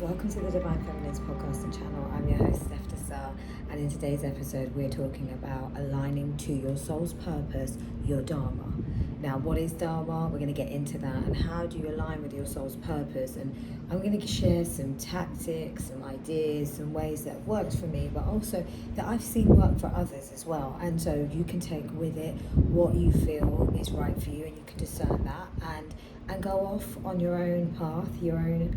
Welcome to the Divine Feminines podcast and channel. I'm your host, Steph Desar, and in today's episode, we're talking about aligning to your soul's purpose, your Dharma. Now, what is Dharma? We're going to get into that, and how do you align with your soul's purpose? And I'm going to share some tactics, some ideas, some ways that have worked for me, but also that I've seen work for others as well. And so you can take with it what you feel is right for you, and you can discern that and go off on your own path, your own,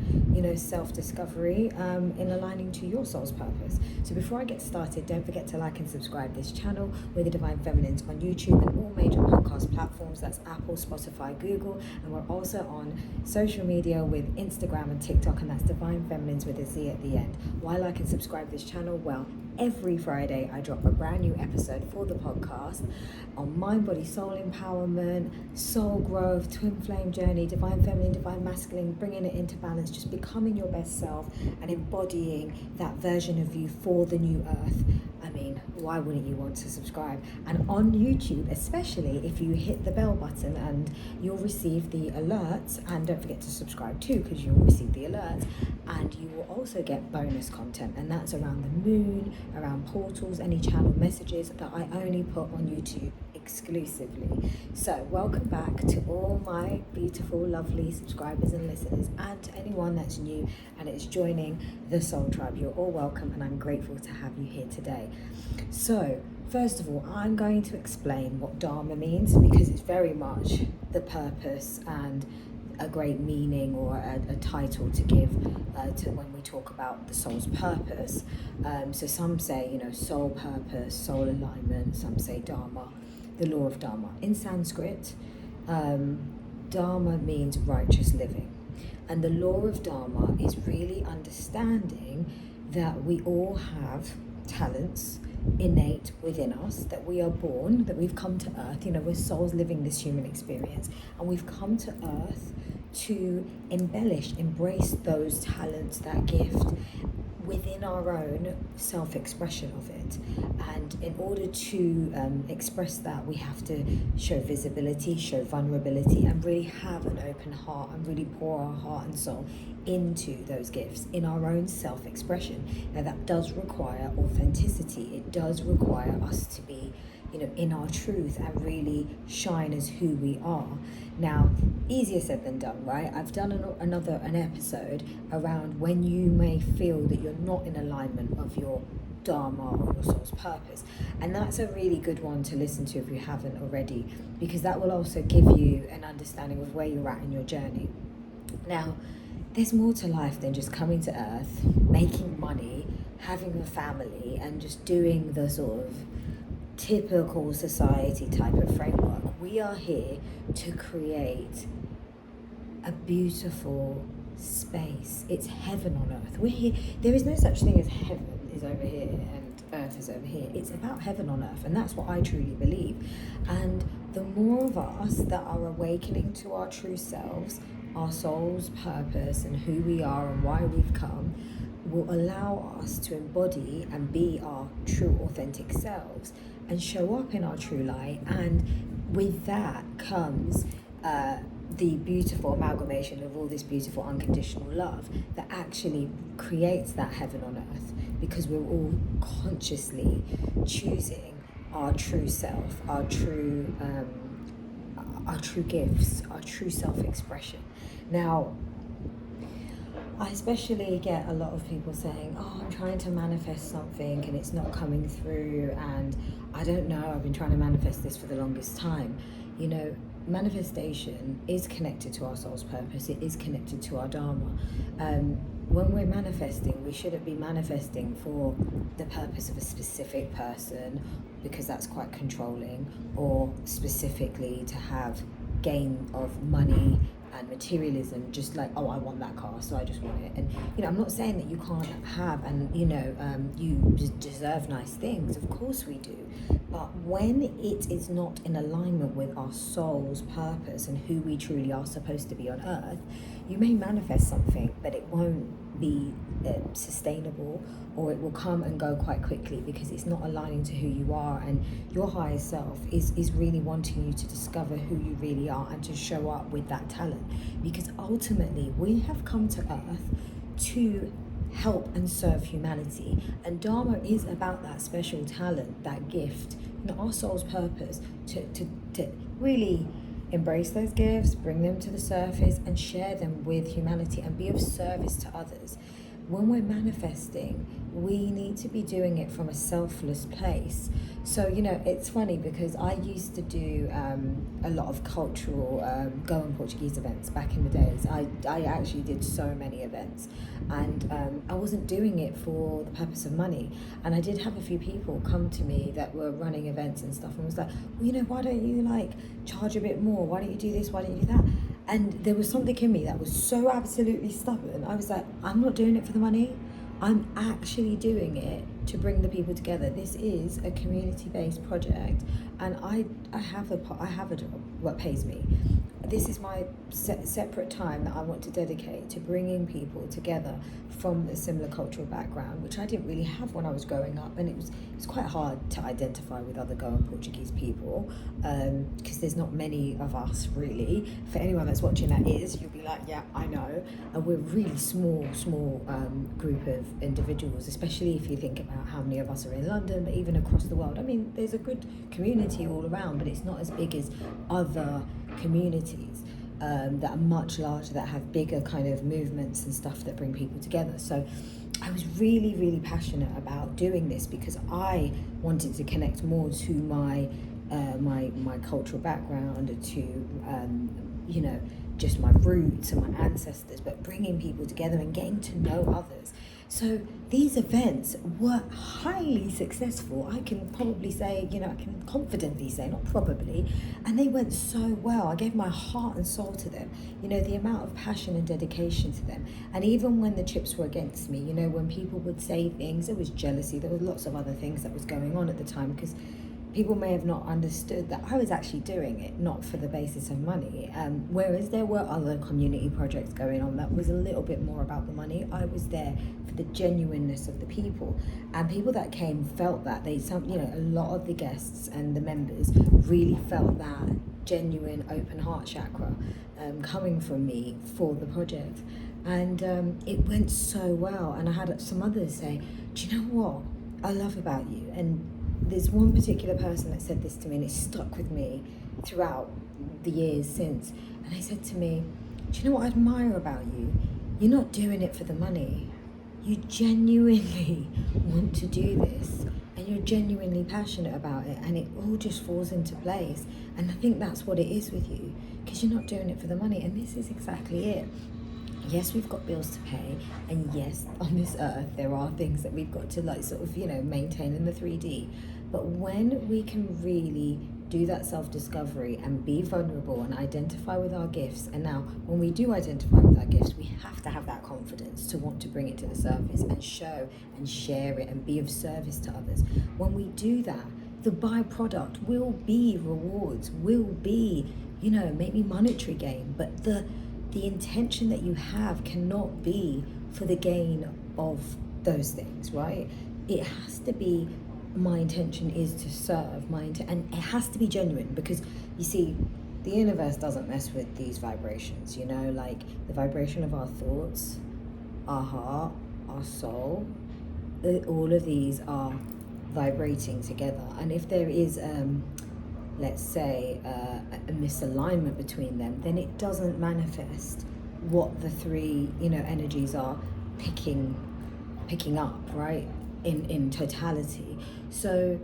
self-discovery in aligning to your soul's purpose. So before I get started, don't forget to like and subscribe this channel. We're the Divine Feminines on YouTube and all major podcast platforms. That's Apple, Spotify, Google, and we're also on social media with Instagram and TikTok, and that's Divine Feminines with a Z at the end. Why like and subscribe this channel? Well, every Friday I drop a brand new episode for the podcast on mind, body, soul empowerment, soul growth, twin flame journey, divine feminine, divine masculine, bringing it into balance, just becoming your best self and embodying that version of you for the new earth. I mean, why wouldn't you want to subscribe? And on YouTube, especially if you hit the bell button, and you'll receive the alerts, and don't forget to subscribe too, because you'll receive the alerts, and you will also get bonus content, and that's around the moon, around portals, any channel messages that I only put on YouTube exclusively. So welcome back to all my beautiful, lovely subscribers and listeners, and to anyone that's new and is joining the Soul Tribe. You're all welcome, and I'm grateful to have you here today. So first of all, I'm going to explain what Dharma means, because it's very much the purpose and a great meaning, or a title to give to when we talk about the soul's purpose. So some say, soul purpose, soul alignment. Some say Dharma, the law of Dharma. In Sanskrit, Dharma means righteous living. And the law of Dharma is really understanding that we all have talents innate within us, that we are born, that we've come to earth, we're souls living this human experience, and we've come to earth to embellish, embrace those talents, that gift within our own self-expression of it. And in order to express that, we have to show visibility, show vulnerability, and really have an open heart, and really pour our heart and soul into those gifts in our own self-expression. Now that does require authenticity. It does require us to be in our truth and really shine as who we are. Now, easier said than done, right? I've done an episode around when you may feel that you're not in alignment of your Dharma or your soul's purpose, and that's a really good one to listen to if you haven't already, because that will also give you an understanding of where you're at in your journey. Now, there's more to life than just coming to earth, making money, having a family, and just doing the sort of typical society type of framework. We are here to create a beautiful space. It's heaven on earth. We're here. There is no such thing as heaven is over here and earth is over here. It's about heaven on earth, and that's what I truly believe. And the more of us that are awakening to our true selves, our soul's purpose, and who we are and why we've come, will allow us to embody and be our true authentic selves and show up in our true light. And with that comes the beautiful amalgamation of all this beautiful unconditional love that actually creates that heaven on earth, because we're all consciously choosing our true self, our true gifts, our true self-expression. Now, I especially get a lot of people saying, I'm trying to manifest something and it's not coming through, and I don't know, I've been trying to manifest this for the longest time. Manifestation is connected to our soul's purpose. It is connected to our Dharma. When we're manifesting, we shouldn't be manifesting for the purpose of a specific person, because that's quite controlling, or specifically to have gain of money and materialism, just like, I want that car, so I just want it. And I'm not saying that you can't have, and you deserve nice things, of course we do, but when it is not in alignment with our soul's purpose and who we truly are supposed to be on earth, you may manifest something, but it won't be sustainable, or it will come and go quite quickly, because it's not aligning to who you are. And your higher self is really wanting you to discover who you really are and to show up with that talent, because ultimately we have come to earth to help and serve humanity. And Dharma is about that special talent, that gift, our soul's purpose to really embrace those gifts, bring them to the surface, and share them with humanity and be of service to others. When we're manifesting, we need to be doing it from a selfless place. So, it's funny because I used to do a lot of cultural Goan Portuguese events back in the days. I actually did so many events, and I wasn't doing it for the purpose of money. And I did have a few people come to me that were running events and stuff and was like, well, why don't you charge a bit more? Why don't you do this? Why don't you do that? And there was something in me that was so absolutely stubborn. I was like, I'm not doing it for the money. I'm actually doing it to bring the people together. This is a community-based project, and I have a job what pays me. This is my separate time that I want to dedicate to bringing people together from a similar cultural background, which I didn't really have when I was growing up, and it was quite hard to identify with other Goan Portuguese people because there's not many of us really. For anyone that's watching that you'll be like, yeah, I know. And we're a really small group of individuals, especially if you think about how many of us are in London, but even across the world. I mean, there's a good community all around, but it's not as big as other communities that are much larger, that have bigger kind of movements and stuff that bring people together. So I was really, really passionate about doing this because I wanted to connect more to my cultural background, to just my roots and my ancestors, but bringing people together and getting to know others. So these events were highly successful. I can probably say, I can confidently say, not probably, and they went so well. I gave my heart and soul to them, the amount of passion and dedication to them. And even when the chips were against me, when people would say things, there was jealousy, there was lots of other things that was going on at the time, because people may have not understood that I was actually doing it not for the basis of money. Whereas there were other community projects going on that was a little bit more about the money. I was there for the genuineness of the people, and people that came felt that. A lot of the guests and the members really felt that genuine open heart chakra coming from me for the project. And it went so well. And I had some others say, do you know what I love about you? And there's one particular person that said this to me, and it stuck with me throughout the years since. And they said to me, do you know what I admire about you? You're not doing it for the money. You genuinely want to do this, and you're genuinely passionate about it, and it all just falls into place. And I think that's what it is with you, because you're not doing it for the money. And this is exactly it. Yes, we've got bills to pay, and yes, on this earth there are things that we've got to maintain in the 3D. But when we can really do that self-discovery and be vulnerable and identify with our gifts, and now when we do identify with our gifts, we have to have that confidence to want to bring it to the surface and show and share it and be of service to others. When we do that, the byproduct will be rewards, will be, maybe monetary gain, but the intention that you have cannot be for the gain of those things, right? It has to be, my intention is to serve, and it has to be genuine, because you see, the universe doesn't mess with these vibrations, the vibration of our thoughts, our heart, our soul, all of these are vibrating together. And if there is let's say a misalignment between them, then it doesn't manifest what the three energies are picking up, right, in totality. So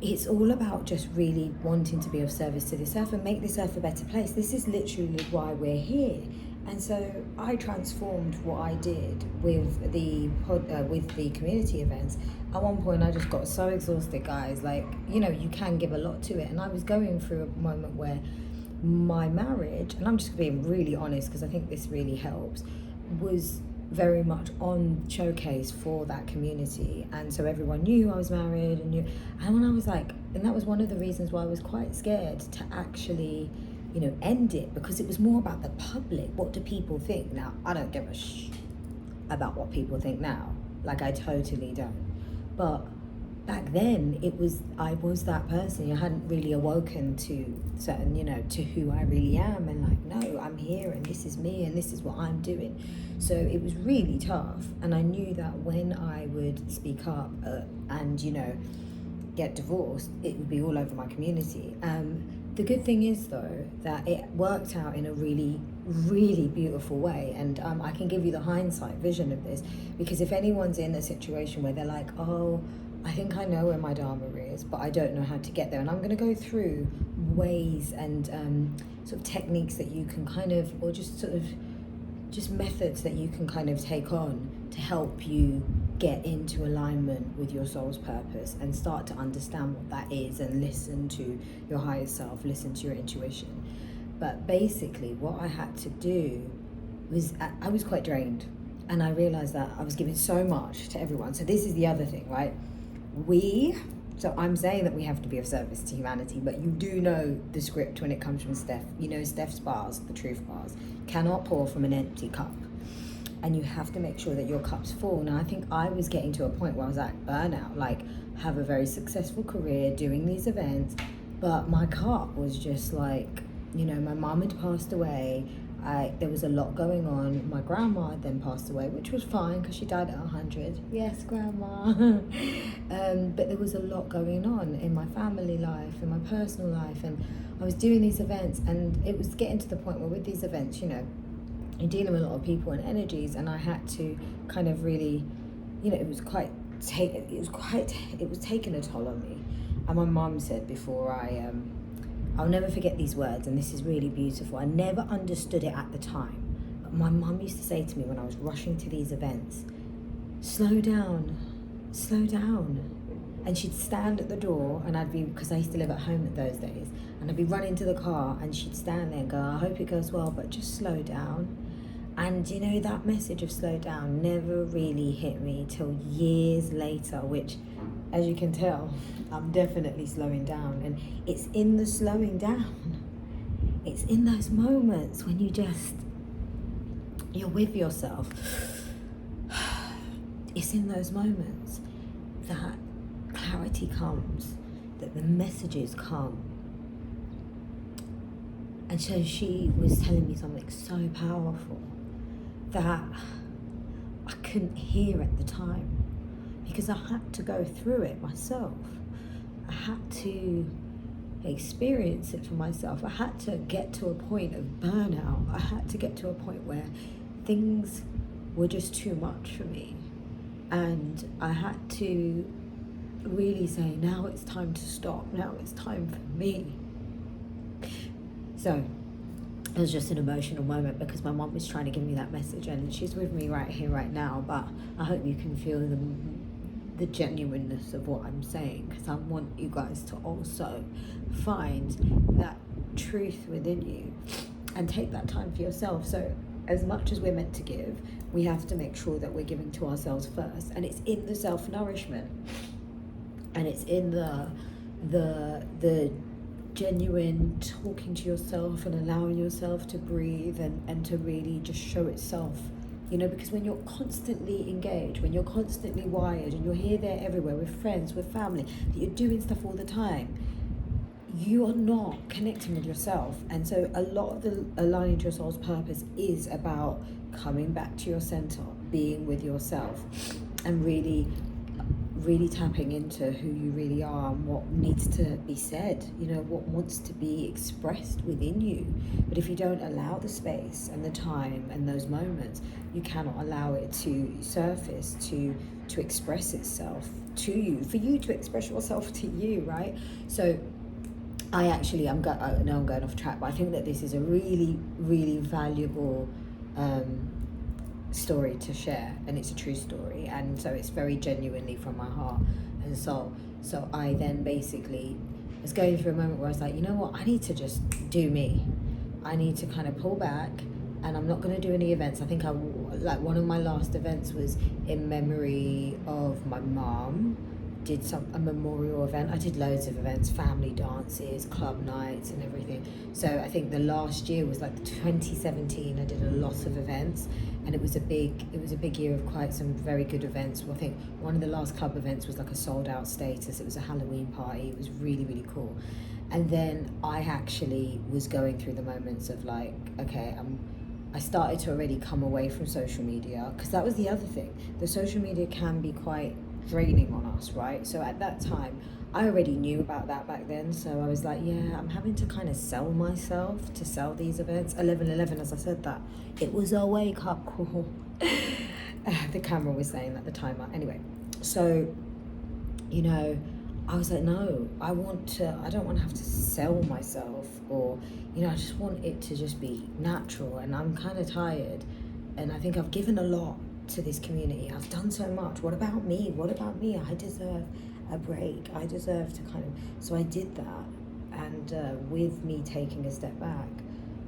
it's all about just really wanting to be of service to this earth and make this earth a better place. This is literally why we're here. And so I transformed what I did with the community events. At one point, I just got so exhausted, guys. You can give a lot to it. And I was going through a moment where my marriage, and I'm just being really honest because I think this really helps, was very much on showcase for that community. And so everyone knew I was married and when I was and that was one of the reasons why I was quite scared to actually end it, because it was more about the public. What do people think? Now, I don't give a about what people think now. I totally don't. But back then I was that person. I hadn't really awoken to certain, to who I really am, and like, no, I'm here and this is me and this is what I'm doing. So it was really tough, and I knew that when I would speak up and get divorced, it would be all over my community. The good thing is though that it worked out in a really, really beautiful way, and I can give you the hindsight vision of this, because if anyone's in a situation where they're like, oh, I think I know where my Dharma is, but I don't know how to get there, and I'm going to go through ways and sort of techniques that you can kind of, or just methods that you can kind of take on to help you get into alignment with your soul's purpose and start to understand what that is, and listen to your higher self, listen to your intuition. But basically what I had to do was, I was quite drained, and I realized that I was giving so much to everyone. So this is the other thing, right? So I'm saying that we have to be of service to humanity, but you do know the script when it comes from Steph. Steph's bars, the truth bars, cannot pour from an empty cup. And you have to make sure that your cup's full. Now, I think I was getting to a point where I was at burnout, like have a very successful career doing these events, but my cup was just like, my mom had passed away. There was a lot going on. My grandma had then passed away, which was fine because she died at 100. Yes, grandma. But there was a lot going on in my family life, in my personal life, and I was doing these events, and it was getting to the point where with these events, you're dealing with a lot of people and energies, and I had to kind of really, it was taking a toll on me. And my mum said before I'll never forget these words, and this is really beautiful. I never understood it at the time, but my mum used to say to me when I was rushing to these events, slow down. And she'd stand at the door, and because I used to live at home at those days, and I'd be running to the car, and she'd stand there and go, I hope it goes well, but just slow down. And that message of slow down never really hit me till years later, which, as you can tell, I'm definitely slowing down. And it's in the slowing down, it's in those moments when you're with yourself. It's in those moments that clarity comes, that the messages come. And so she was telling me something so powerful that I couldn't hear at the time, because I had to go through it myself. I had to experience it for myself. I had to get to a point of burnout. I had to get to a point where things were just too much for me. And I had to really say, now it's time to stop. Now it's time for me. So it was just an emotional moment, because my mom was trying to give me that message, and she's with me right here, right now. But I hope you can feel the genuineness of what I'm saying, because I want you guys to also find that truth within you and take that time for yourself. So as much as we're meant to give, we have to make sure that we're giving to ourselves first, and it's in the self-nourishment, and it's in the genuine talking to yourself and allowing yourself to breathe and to really just show itself, because when you're constantly engaged, when you're constantly wired, and you're here, there, everywhere, with friends, with family, that you're doing stuff all the time, you are not connecting with yourself. And so a lot of the aligning to your soul's purpose is about coming back to your center, being with yourself, and really tapping into who you really are and what needs to be said, what wants to be expressed within you. But if you don't allow the space and the time and those moments, you cannot allow it to surface, to express itself to you, for you to express yourself to you, right? So I know I'm going off track, but I think that this is a really, really valuable story to share, and it's a true story, and so it's very genuinely from my heart and soul. So I then basically was going through a moment where I was like, you know what, I need to just do me. I need to kind of pull back, and I'm not going to do any events. I think one of my last events was in memory of my mom, did a memorial event. I did loads of events, family dances, club nights and everything. So I think the last year was like 2017. I did a lot of events, and it was a big year of quite some very good events. Well, I think one of the last club events was like a sold out status. It was a Halloween party. It was really, really cool. And then I actually was going through the moments of like, okay, I started to already come away from social media, because that was the other thing. The social media can be quite draining on us, right? So at that time, I already knew about that back then. So I was like, yeah, I'm having to kind of sell myself to sell these events. 11/11, as I said that, it was a wake up call. The camera was saying that, the timer. Anyway, so, you know, I was like, no, I don't want to have to sell myself, or, you know, I just want it to just be natural. And I'm kind of tired. And I think I've given a lot to this community. I've done so much. What about me? I deserve a break. I deserve to kind of, so I did that. And with me taking a step back,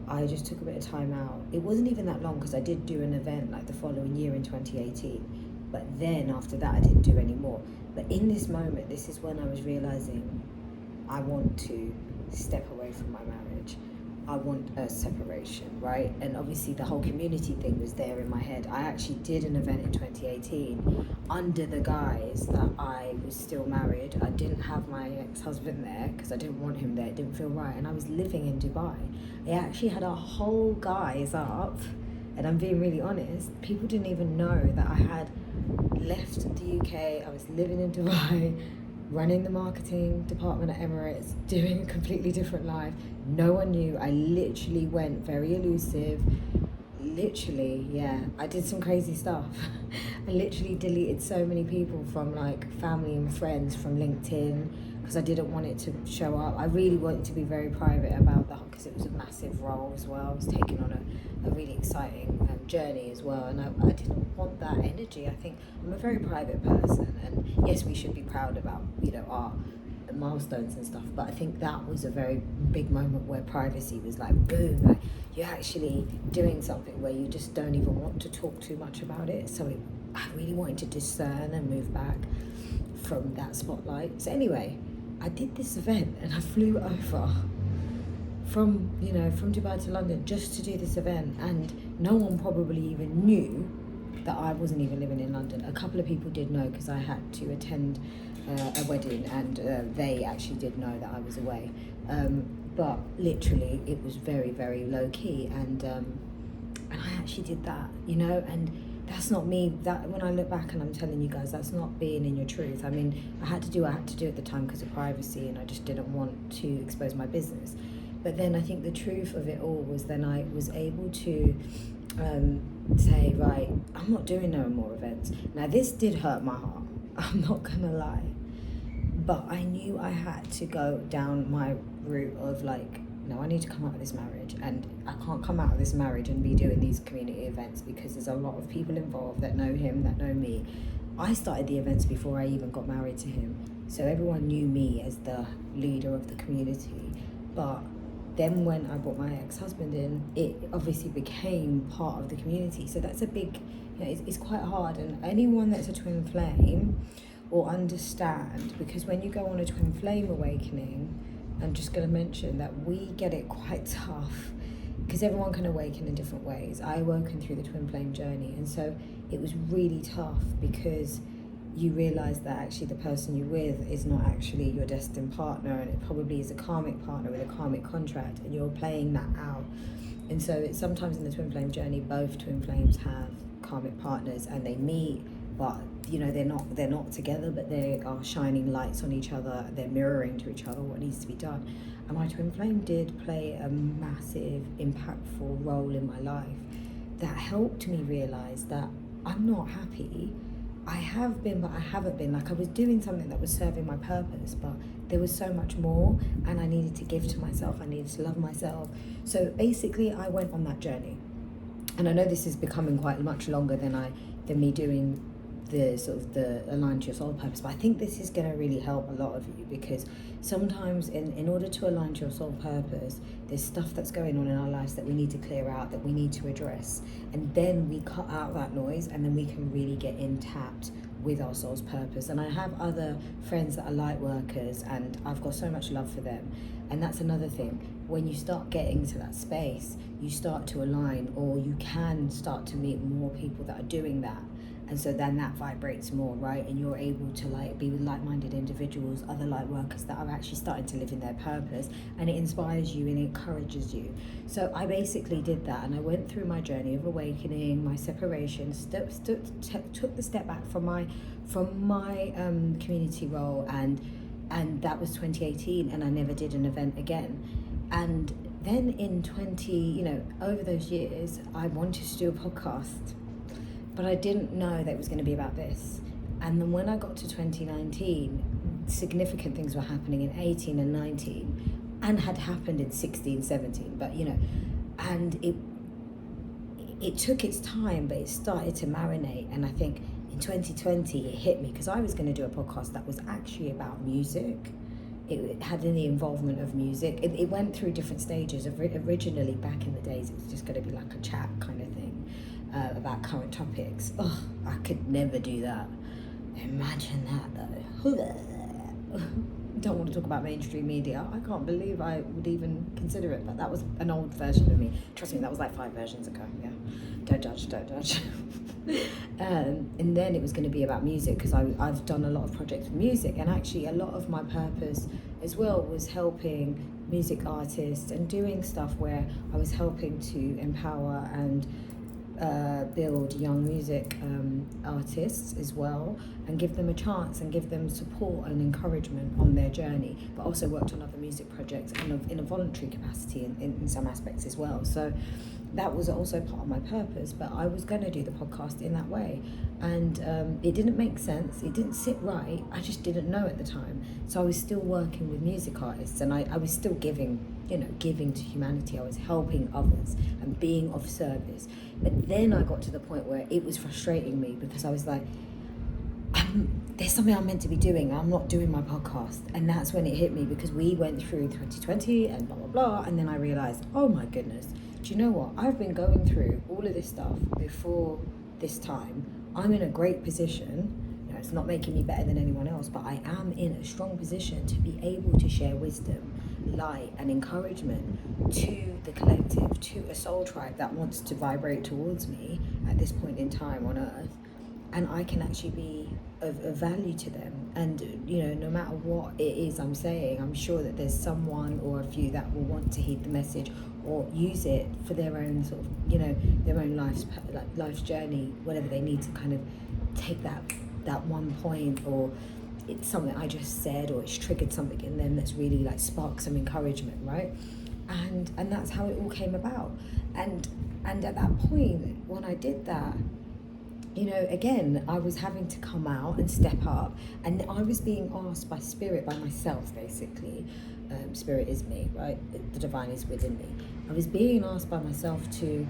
I just took a bit of time out. It wasn't even that long, because I did do an event like the following year in 2018. But then after that, I didn't do any more. But in this moment, this is when I was realizing I want to step away from my marriage. I want a separation, right? And obviously the whole community thing was there in my head. I actually did an event in 2018 under the guise that I was still married. I didn't have my ex-husband there because I didn't want him there. It didn't feel right. And I was living in Dubai. I actually had a whole guise up, and I'm being really honest. People didn't even know that I had left the UK. I was living in Dubai, running the marketing department at Emirates, doing a completely different life. No one knew. I literally went very elusive. Literally, yeah, I did some crazy stuff. I literally deleted so many people from like family and friends from LinkedIn, because I didn't want it to show up. I really wanted to be very private about that, because it was a massive role as well. I was taking on a really exciting journey as well, and I didn't want that energy. I think I'm a very private person, and yes, we should be proud about, you know, our milestones and stuff, but I think that was a very big moment where privacy was like boom, like you're actually doing something where you just don't even want to talk too much about it. So I really wanted to discern and move back from that spotlight. So anyway, I did this event, and I flew over from Dubai to London just to do this event, and no one probably even knew that I wasn't even living in London. A couple of people did know, because I had to attend a wedding, and they actually did know that I was away. But literally, it was very, very low key, and I actually did that, you know, and that's not me. That when I look back and I'm telling you guys, that's not being in your truth. I mean, I had to do it at the time because of privacy, and I just didn't want to expose my business. But then I think the truth of it all was then I was able to say, right, I'm not doing no more events. Now, this did hurt my heart. I'm not gonna lie. But I knew I had to go down my route of like, no, I need to come out of this marriage, and I can't come out of this marriage and be doing these community events, because there's a lot of people involved that know him, that know me. I started the events before I even got married to him, so everyone knew me as the leader of the community. But then when I brought my ex-husband in, it obviously became part of the community. So that's a big, you know, it's quite hard. And anyone that's a twin flame will understand, because when you go on a twin flame awakening, I'm just going to mention that we get it quite tough, because everyone can awaken in different ways. I awoken through the twin flame journey, and so it was really tough, because you realize that actually the person you're with is not actually your destined partner, and it probably is a karmic partner with a karmic contract, and you're playing that out. And so it's sometimes in the twin flame journey, both twin flames have karmic partners, and they meet, but you know, they're not together, but they are shining lights on each other. They're mirroring to each other what needs to be done. And my twin flame did play a massive, impactful role in my life that helped me realize that I'm not happy. I have been, but I haven't been. Like, I was doing something that was serving my purpose, but there was so much more, and I needed to give to myself. I needed to love myself. So basically, I went on that journey. And I know this is becoming quite much longer than me doing the sort of the align to your soul purpose, but I think this is going to really help a lot of you, because sometimes in order to align to your soul purpose, there's stuff that's going on in our lives that we need to clear out, that we need to address, and then we cut out that noise, and then we can really get in tapped with our soul's purpose. And I have other friends that are light workers, and I've got so much love for them. And that's another thing. When you start getting to that space, you start to align, or you can start to meet more people that are doing that. And so then that vibrates more, right? And you're able to like be with like-minded individuals, other light workers that are actually starting to live in their purpose, and it inspires you and it encourages you. So I basically did that, and I went through my journey of awakening, my separation, took the step back from my community role, and that was 2018, and I never did an event again. And then in over those years, I wanted to do a podcast, but I didn't know that it was going to be about this. And then when I got to 2019, significant things were happening in 18 and 19, and had happened in 16, 17. But, and it took its time, but it started to marinate. And I think in 2020, it hit me, because I was going to do a podcast that was actually about music. It had the involvement of music. It went through different stages. Originally, back in the days, it was just going to be like a chat kind of thing. About current topics. Oh, I could never do that. Imagine that though. Don't want to talk about mainstream media. I can't believe I would even consider it, but that was an old version of me. Trust me, that was like 5 versions ago. Yeah, don't judge. And then it was going to be about music, because I've done a lot of projects with music, and actually a lot of my purpose as well was helping music artists and doing stuff where I was helping to empower and build young music artists as well, and give them a chance and give them support and encouragement on their journey, but also worked on other music projects in a voluntary capacity in some aspects as well. So that was also part of my purpose, but I was going to do the podcast in that way, and it didn't make sense, it didn't sit right, I just didn't know at the time. So I was still working with music artists, and I was still giving to humanity. I was helping others and being of service. But then I got to the point where it was frustrating me, because I was like, there's something I'm meant to be doing, I'm not doing my podcast. And that's when it hit me, because we went through 2020 and blah, blah, blah. And then I realized, oh my goodness, do you know what? I've been going through all of this stuff before this time. I'm in a great position. It's not making me better than anyone else, but I am in a strong position to be able to share wisdom, light, and encouragement to the collective, to a soul tribe that wants to vibrate towards me at this point in time on earth. And I can actually be of value to them. And, no matter what it is I'm saying, I'm sure that there's someone or a few that will want to heed the message or use it for their own sort of, their own life's journey, whatever they need to kind of take that one point, or it's something I just said, or it's triggered something in them that's really like sparked some encouragement, right? And that's how it all came about. And at that point, when I did that, again, I was having to come out and step up, and I was being asked by spirit, by myself basically. Spirit is me, right? The divine is within me. I was being asked by myself to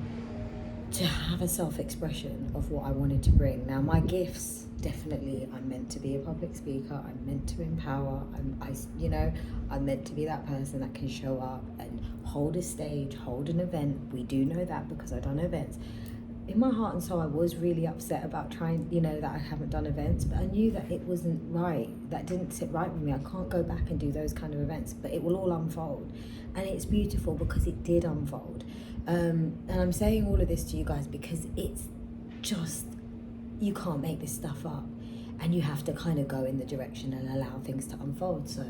have a self-expression of what I wanted to bring. Now, my gifts, definitely, I'm meant to be a public speaker, I'm meant to empower, I'm meant to be that person that can show up and hold a stage, hold an event. We do know that because I've done events. In my heart and soul, I was really upset about trying, that I haven't done events, but I knew that it wasn't right. That didn't sit right with me. I can't go back and do those kind of events, but it will all unfold. And it's beautiful because it did unfold. And I'm saying all of this to you guys because it's just, you can't make this stuff up, and you have to kind of go in the direction and allow things to unfold. So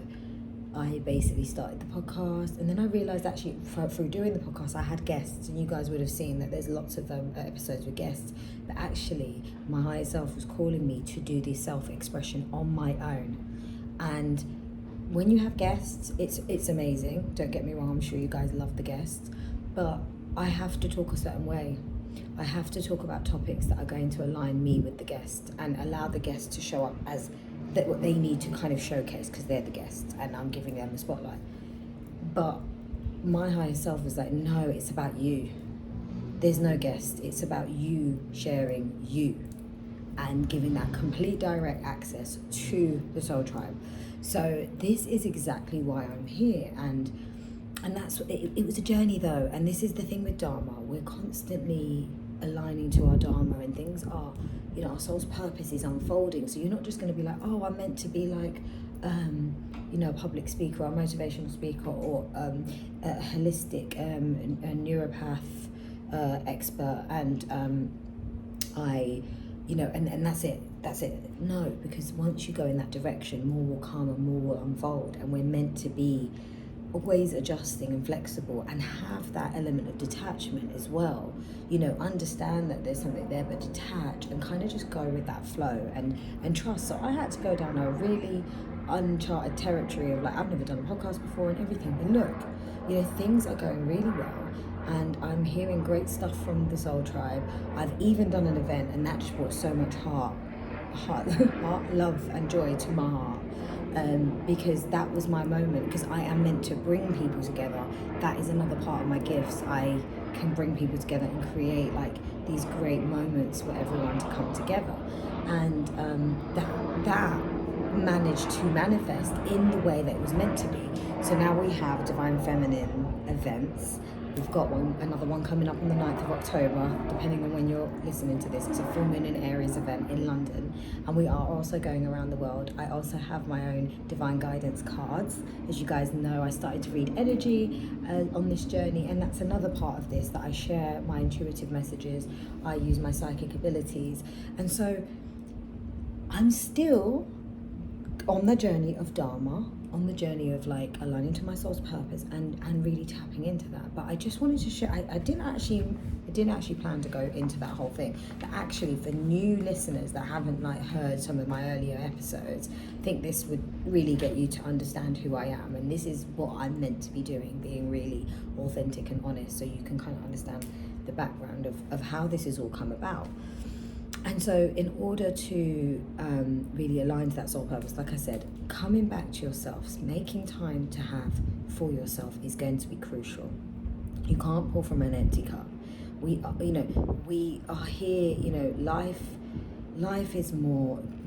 I basically started the podcast, and then I realized actually through doing the podcast I had guests, and you guys would have seen that there's lots of episodes with guests, but actually my higher self was calling me to do this self-expression on my own. And when you have guests, it's amazing, don't get me wrong, I'm sure you guys love the guests, but I have to talk a certain way. I have to talk about topics that are going to align me with the guest and allow the guest to show up as what they need to kind of showcase, because they're the guests and I'm giving them the spotlight. But my higher self was like, no, it's about you. There's no guest. It's about you sharing you and giving that complete direct access to the soul tribe. So this is exactly why I'm here. And that's it was a journey though, and this is the thing with Dharma. We're constantly aligning to our Dharma, and things are, our soul's purpose is unfolding. So you're not just going to be like, oh, I'm meant to be like, a public speaker or a motivational speaker or a holistic a neuropath expert, and and that's it. No, because once you go in that direction, more will come and more will unfold, and we're meant to be always adjusting and flexible, and have that element of detachment as well. Understand that there's something there, but detach and kind of just go with that flow and trust. So I had to go down a really uncharted territory of like, I've never done a podcast before and everything, but look, things are going really well, and I'm hearing great stuff from the Soul Tribe. I've even done an event, and that just brought so much heart, love and joy to my heart. Because that was my moment, because I am meant to bring people together. That is another part of my gifts. I can bring people together and create like these great moments for everyone to come together, and that managed to manifest in the way that it was meant to be. So now we have Divine Feminine events. We've got another one coming up on the 9th of October, depending on when you're listening to this. It's a full moon in Aries event in London, and we are also going around the world. I also have my own divine guidance cards. As you guys know, I started to read energy on this journey, and that's another part of this, that I share my intuitive messages. I use my psychic abilities, and so I'm still on the journey of Dharma, on the journey of like aligning to my soul's purpose and really tapping into that. But I just wanted to share, I didn't actually plan to go into that whole thing, but actually for new listeners that haven't like heard some of my earlier episodes, I think this would really get you to understand who I am, and this is what I'm meant to be doing, being really authentic and honest, so you can kind of understand the background of how this has all come about. And so in order to really align to that soul purpose, like I said, coming back to yourself, making time to have for yourself is going to be crucial. You can't pour from an empty cup. We are here, life is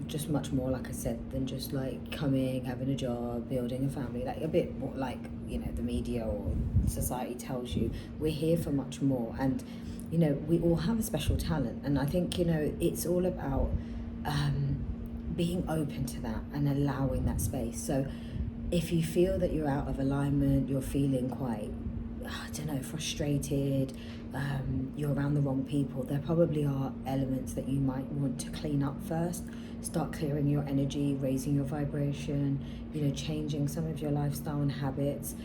just much more, like I said, than just like coming, having a job, building a family, like a bit more like, the media or society tells you. We're here for much more, and we all have a special talent, and I think it's all about being open to that and allowing that space. So if you feel that you're out of alignment, you're feeling quite, frustrated, you're around the wrong people, there probably are elements that you might want to clean up first. Start clearing your energy, raising your vibration, changing some of your lifestyle and habits,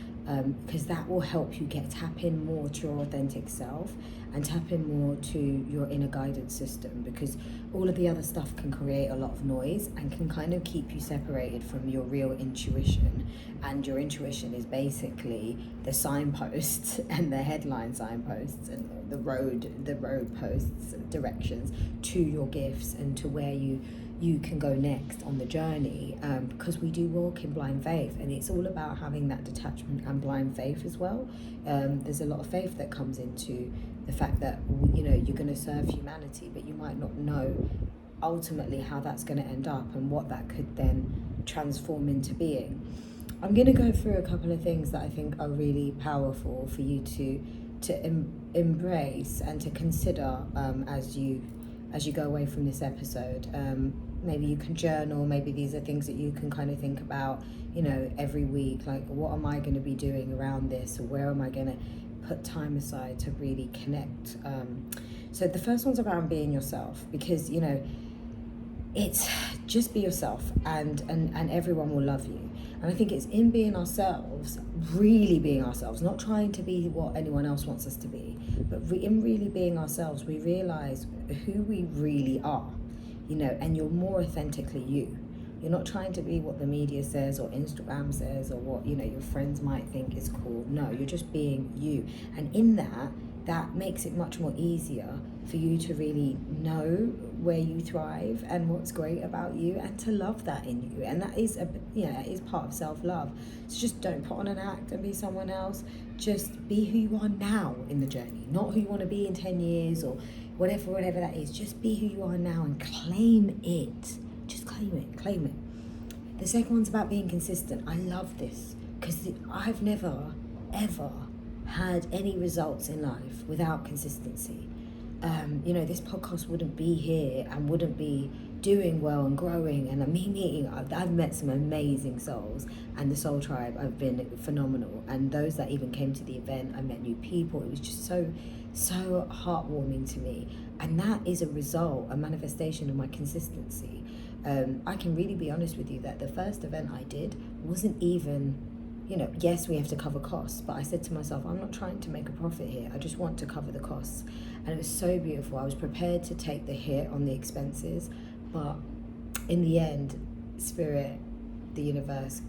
because that will help you tap in more to your authentic self and tap in more to your inner guidance system, because all of the other stuff can create a lot of noise and can kind of keep you separated from your real intuition. And your intuition is basically the signposts and the headline signposts and the road posts, directions to your gifts and to where you can go next on the journey, because we do walk in blind faith, and it's all about having that detachment and blind faith as well. There's a lot of faith that comes into the fact that you're going to serve humanity, but you might not know ultimately how that's going to end up and what that could then transform into being. I'm going to go through a couple of things that I think are really powerful for you to embrace and to consider as you go away from this episode. Maybe you can journal, maybe these are things that you can kind of think about, every week, like what am I going to be doing around this, or where am I going to put time aside to really connect. So the first one's around being yourself, because it's just be yourself, and everyone will love you. And I think it's in being ourselves, really being ourselves, not trying to be what anyone else wants us to be, but in really being ourselves, we realize who we really are, and you're more authentically you. You're not trying to be what the media says or Instagram says or what, your friends might think is cool. No, you're just being you. And in that makes it much more easier for you to really know where you thrive and what's great about you, and to love that in you. And that is it is part of self-love. So just don't put on an act and be someone else. Just be who you are now in the journey, not who you want to be in 10 years or whatever that is. Just be who you are now and claim it. Just claim it. The second one's about being consistent. I love this, because I've never ever had any results in life without consistency. this podcast wouldn't be here and wouldn't be doing well and growing. And me meeting, I've met some amazing souls, and the Soul Tribe have been phenomenal. And those that even came to the event, I met new people. It was just so heartwarming to me. And that is a result, a manifestation of my consistency. I can really be honest with you that the first event I did wasn't even, yes, we have to cover costs, but I said to myself, I'm not trying to make a profit here. I just want to cover the costs. And it was so beautiful. I was prepared to take the hit on the expenses, but in the end, Spirit, the universe,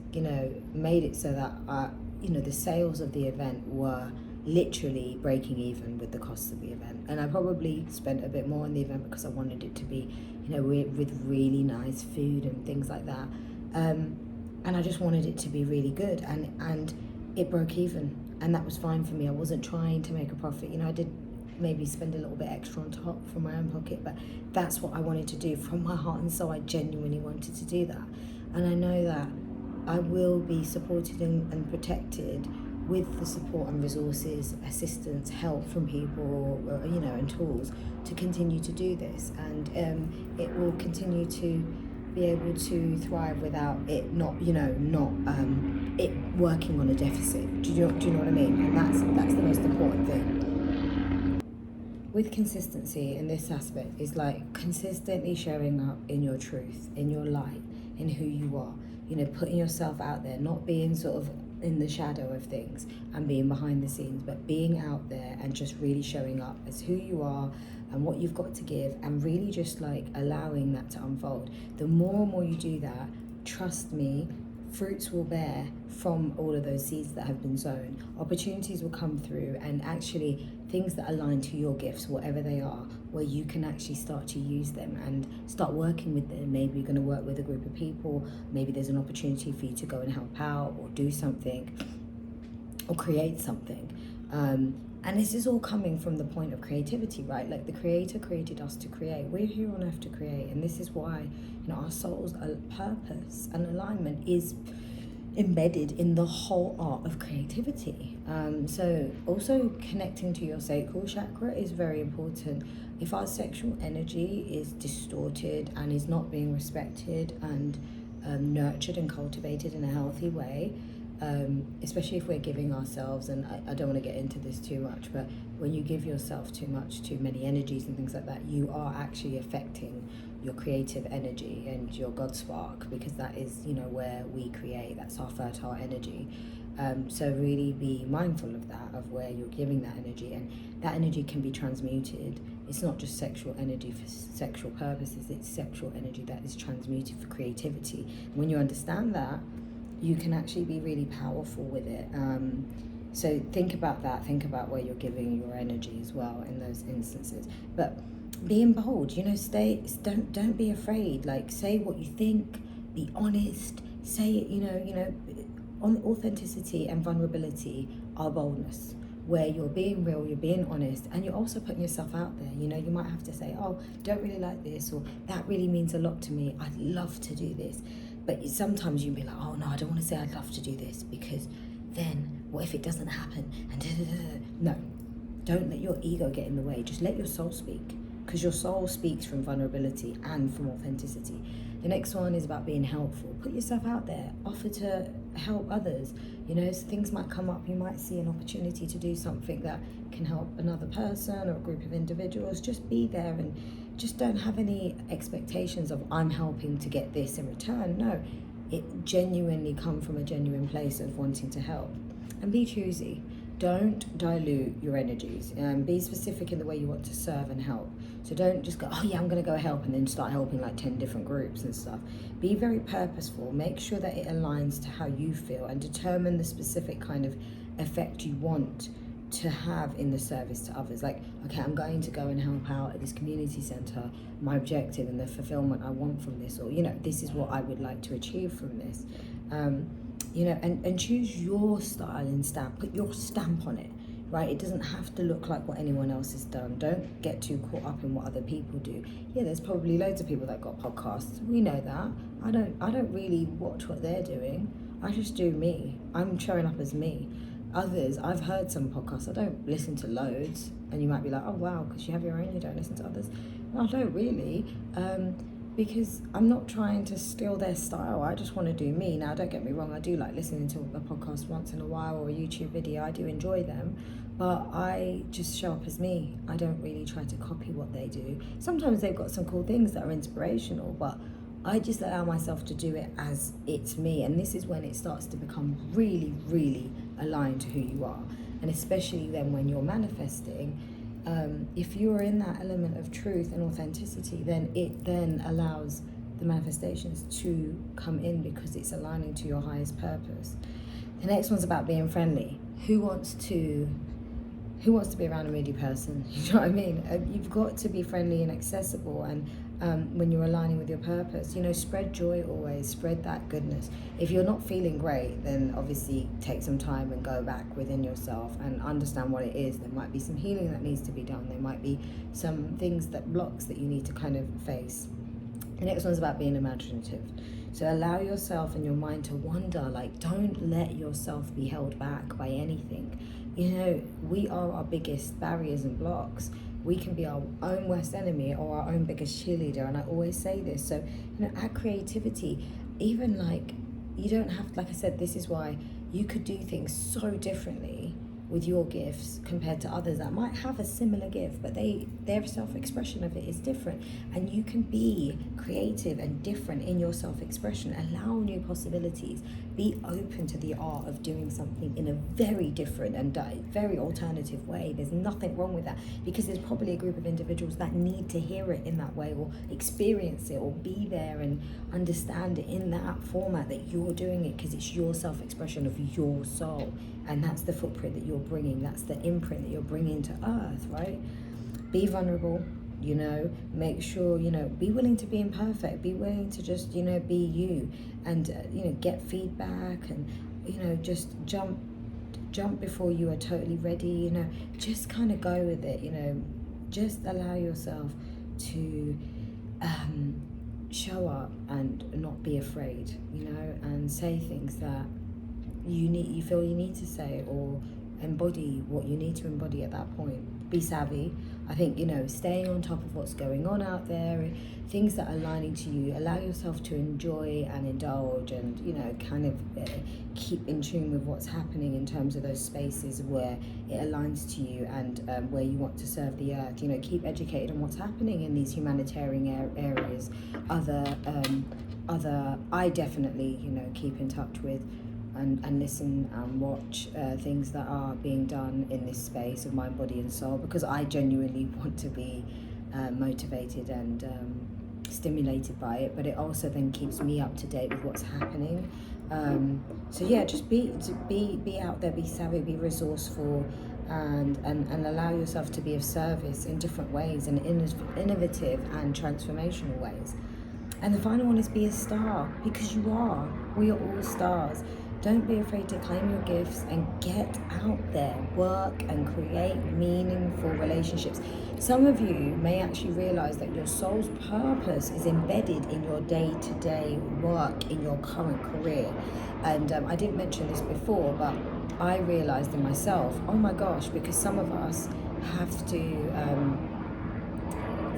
made it so that, the sales of the event were literally breaking even with the costs of the event. And I probably spent a bit more on the event because I wanted it to be, with really nice food and things like that. And I just wanted it to be really good, and it broke even, and that was fine for me. I wasn't trying to make a profit. I did maybe spend a little bit extra on top from my own pocket, but that's what I wanted to do from my heart and soul. I genuinely wanted to do that, and I know that I will be supported and protected with the support and resources, assistance, help from people, and tools to continue to do this, and it will continue to be able to thrive without it not it working on a deficit. Do you know what I mean? And that's the most important thing with consistency in this aspect, is like consistently showing up in your truth, in your light, in who you are, putting yourself out there, not being sort of in the shadow of things and being behind the scenes, but being out there and just really showing up as who you are and what you've got to give, and really just like allowing that to unfold. The more and more you do that, trust me, fruits will bear from all of those seeds that have been sown. Opportunities will come through, and actually things that align to your gifts, whatever they are, where you can actually start to use them and start working with them. Maybe you're going to work with a group of people, maybe there's an opportunity for you to go and help out or do something or create something. And this is all coming from the point of creativity, right? Like the Creator created us to create. We're here on earth to create, and this is why our soul's purpose and alignment is embedded in the whole art of creativity. So also connecting to your sacral chakra is very important. If our sexual energy is distorted and is not being respected and nurtured and cultivated in a healthy way, especially if we're giving ourselves, and I don't want to get into this too much, but when you give yourself too many energies and things like that, you are actually affecting your creative energy and your God spark, because that is, where we create. That's our fertile energy. So really be mindful of that, of where you're giving that energy, and that energy can be transmuted. It's not just sexual energy for sexual purposes, it's sexual energy that is transmuted for creativity. When you understand that, you can actually be really powerful with it. So think about that. Think about where you're giving your energy as well in those instances. But being bold, don't be afraid. Like, say what you think, be honest, say it, on authenticity and vulnerability are boldness, where you're being real, you're being honest, and you're also putting yourself out there. You might have to say, oh, don't really like this, or that really means a lot to me, I'd love to do this. But sometimes you'll be like, oh no, I don't want to say I'd love to do this, because then what if it doesn't happen? And no, don't let your ego get in the way. Just let your soul speak, because your soul speaks from vulnerability and from authenticity. The next one is about being helpful. Put yourself out there, offer to help others. So things might come up, you might see an opportunity to do something that can help another person or a group of individuals. Just be there, and just don't have any expectations of I'm helping to get this in return. No, it genuinely come from a genuine place of wanting to help. And be choosy. Don't dilute your energies. Be specific in the way you want to serve and help. So don't just go, oh yeah, I'm going to go help, and then start helping like 10 different groups and stuff. Be very purposeful. Make sure that it aligns to how you feel, and determine the specific kind of effect you want to have in the service to others. Like, okay, I'm going to go and help out at this community centre. My objective and the fulfillment I want from this, or this is what I would like to achieve from this. And choose your style and stamp. Put your stamp on it, right? It doesn't have to look like what anyone else has done. Don't get too caught up in what other people do. Yeah, there's probably loads of people that got podcasts. We know that. I don't really watch what they're doing. I just do me. I'm showing up as me. Others, I've heard some podcasts. I don't listen to loads. And you might be like, oh wow, because you have your own, you don't listen to others. No, I don't really, because I'm not trying to steal their style. I just want to do me. Now, don't get me wrong, I do like listening to a podcast once in a while, or a YouTube video. I do enjoy them, but I just show up as me. I don't really try to copy what they do. Sometimes they've got some cool things that are inspirational, but I just allow myself to do it as it's me. And this is when it starts to become really, really aligned to who you are. And especially then when you're manifesting, if you're in that element of truth and authenticity, then it then allows the manifestations to come in because it's aligning to your highest purpose. The next one's about being friendly. Who wants to be around a moody person? You know what I mean? You've got to be friendly and accessible, and when you're aligning with your purpose, spread joy always, spread that goodness. If you're not feeling great, then obviously take some time and go back within yourself and understand what it is. There might be some healing that needs to be done. There might be some things blocks that you need to kind of face. The next one's about being imaginative. So allow yourself and your mind to wander. Like, don't let yourself be held back by anything. We are our biggest barriers and blocks. We can be our own worst enemy or our own biggest cheerleader. And I always say this. So, add creativity. Even you don't have, like I said, this is why you could do things so differently with your gifts compared to others that might have a similar gift, but their self-expression of it is different. And you can be creative and different in your self-expression. Allow new possibilities. Be open to the art of doing something in a very different and very alternative way. There's nothing wrong with that, because there's probably a group of individuals that need to hear it in that way, or experience it, or be there and understand it in that format that you're doing it, because it's your self-expression of your soul. And that's the footprint that you're bringing. That's the imprint that you're bringing to earth, right? Be vulnerable, make sure, be willing to be imperfect. Be willing to just, be you, and, get feedback, and, just jump before you are totally ready, just kind of go with it, just allow yourself to show up and not be afraid, and say things that you feel you need to say, or embody what you need to embody at that point. Be savvy. I think, staying on top of what's going on out there, things that are aligning to you. Allow yourself to enjoy and indulge, and, kind of keep in tune with what's happening in terms of those spaces where it aligns to you, and where you want to serve the earth. Keep educated on what's happening in these humanitarian areas. I definitely, keep in touch with and listen and watch things that are being done in this space of mind, body and soul, because I genuinely want to be motivated and stimulated by it, but it also then keeps me up to date with what's happening. So yeah, just be out there, be savvy, be resourceful, and allow yourself to be of service in different ways, and innovative and transformational ways. And the final one is be a star, because you are. We are all stars. Don't be afraid to claim your gifts and get out there, work and create meaningful relationships. Some of you may actually realize that your soul's purpose is embedded in your day-to-day work, in your current career. And I didn't mention this before, but I realized in myself, oh my gosh, because some of us have to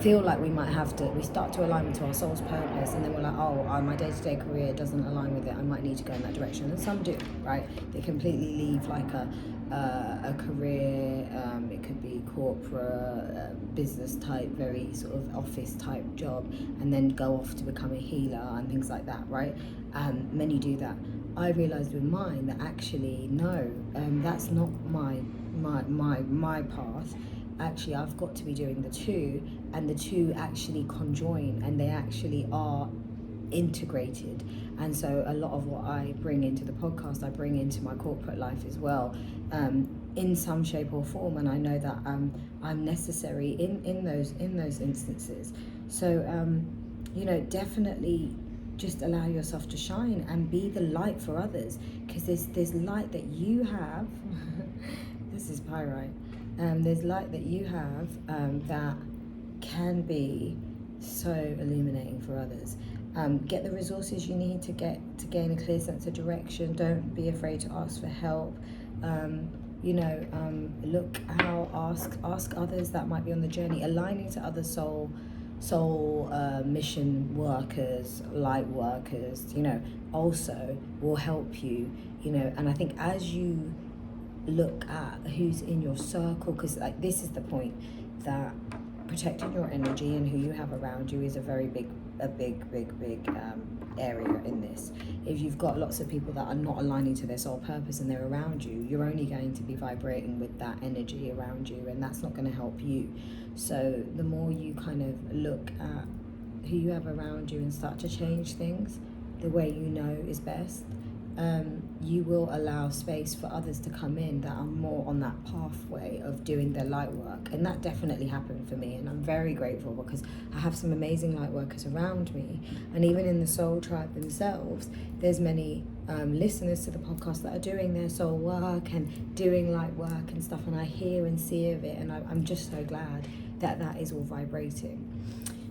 feel like we start to align to our soul's purpose, and then we're like, my day-to-day career doesn't align with it, I might need to go in that direction. And some do, right? They completely leave like a career, it could be corporate, business type, very sort of office type job, and then go off to become a healer and things like that, right? Many do that. I realized with mine that actually no, that's not my path. Actually, I've got to be doing the two, and the two actually conjoin, and they actually are integrated. And so a lot of what I bring into the podcast, I bring into my corporate life as well, in some shape or form. And I know that I'm necessary in those instances. So definitely just allow yourself to shine and be the light for others, because there's light that you have. This is pyrite. There's light that you have that can be so illuminating for others. Get the resources you need to gain a clear sense of direction. Don't be afraid to ask for help. Look how, ask others that might be on the journey, aligning to other soul mission workers, light workers, also will help you, and I think as you look at who's in your circle, because like this is the point, that protecting your energy and who you have around you is a very big area in this. If you've got lots of people that are not aligning to their soul purpose and they're around you, you're only going to be vibrating with that energy around you, and that's not going to help you. So the more you kind of look at who you have around you and start to change things the way you know is best, you will allow space for others to come in that are more on that pathway of doing their light work. And that definitely happened for me, and I'm very grateful because I have some amazing light workers around me. And even in the soul tribe themselves, there's many listeners to the podcast that are doing their soul work and doing light work and stuff, and I hear and see of it, and I'm just so glad that that is all vibrating.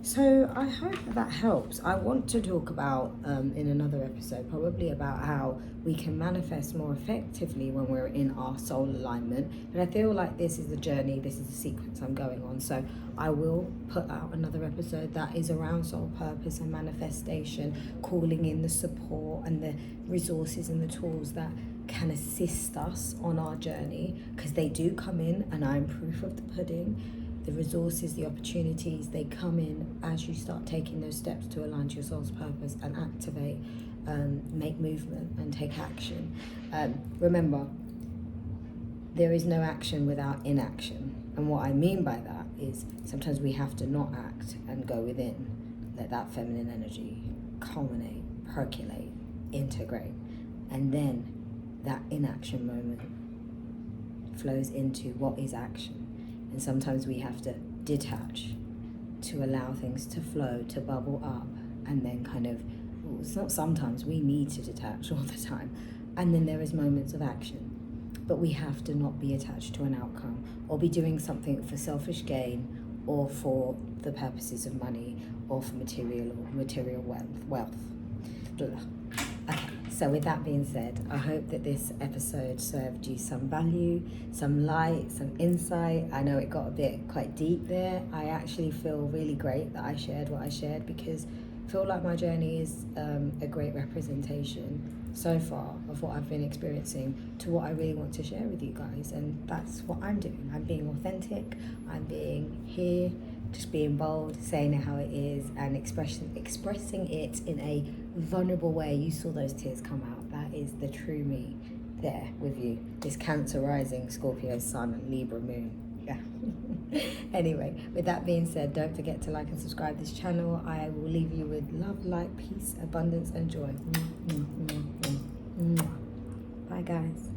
So I hope that helps. I want to talk about, in another episode, probably about how we can manifest more effectively when we're in our soul alignment. But I feel like this is a journey, this is a sequence I'm going on. So I will put out another episode that is around soul purpose and manifestation, calling in the support and the resources and the tools that can assist us on our journey, because they do come in, and I'm proof of the pudding. The resources, the opportunities, they come in as you start taking those steps to align to your soul's purpose and activate, make movement and take action. Remember, there is no action without inaction. And what I mean by that is sometimes we have to not act and go within. Let that feminine energy culminate, percolate, integrate. And then that inaction moment flows into what is action. And sometimes we have to detach to allow things to flow, to bubble up, and then kind of, well, it's not sometimes, we need to detach all the time. And then there is moments of action. But we have to not be attached to an outcome or be doing something for selfish gain or for the purposes of money or for material wealth. Blah. Okay, so with that being said, I hope that this episode served you some value, some light, some insight. I know it got a bit quite deep there. I actually feel really great that I shared what I shared, because I feel like my journey is a great representation so far of what I've been experiencing to what I really want to share with you guys. And that's what I'm doing. I'm being authentic, I'm being here, just being bold, saying it how it is, and expressing it in a vulnerable way. You saw those tears come out. That is the true me there with you. This Cancer rising, Scorpio sun, and Libra moon. Yeah. Anyway, with that being said, don't forget to like and subscribe this channel. I will leave you with love, light, peace, abundance, and joy. Bye, guys.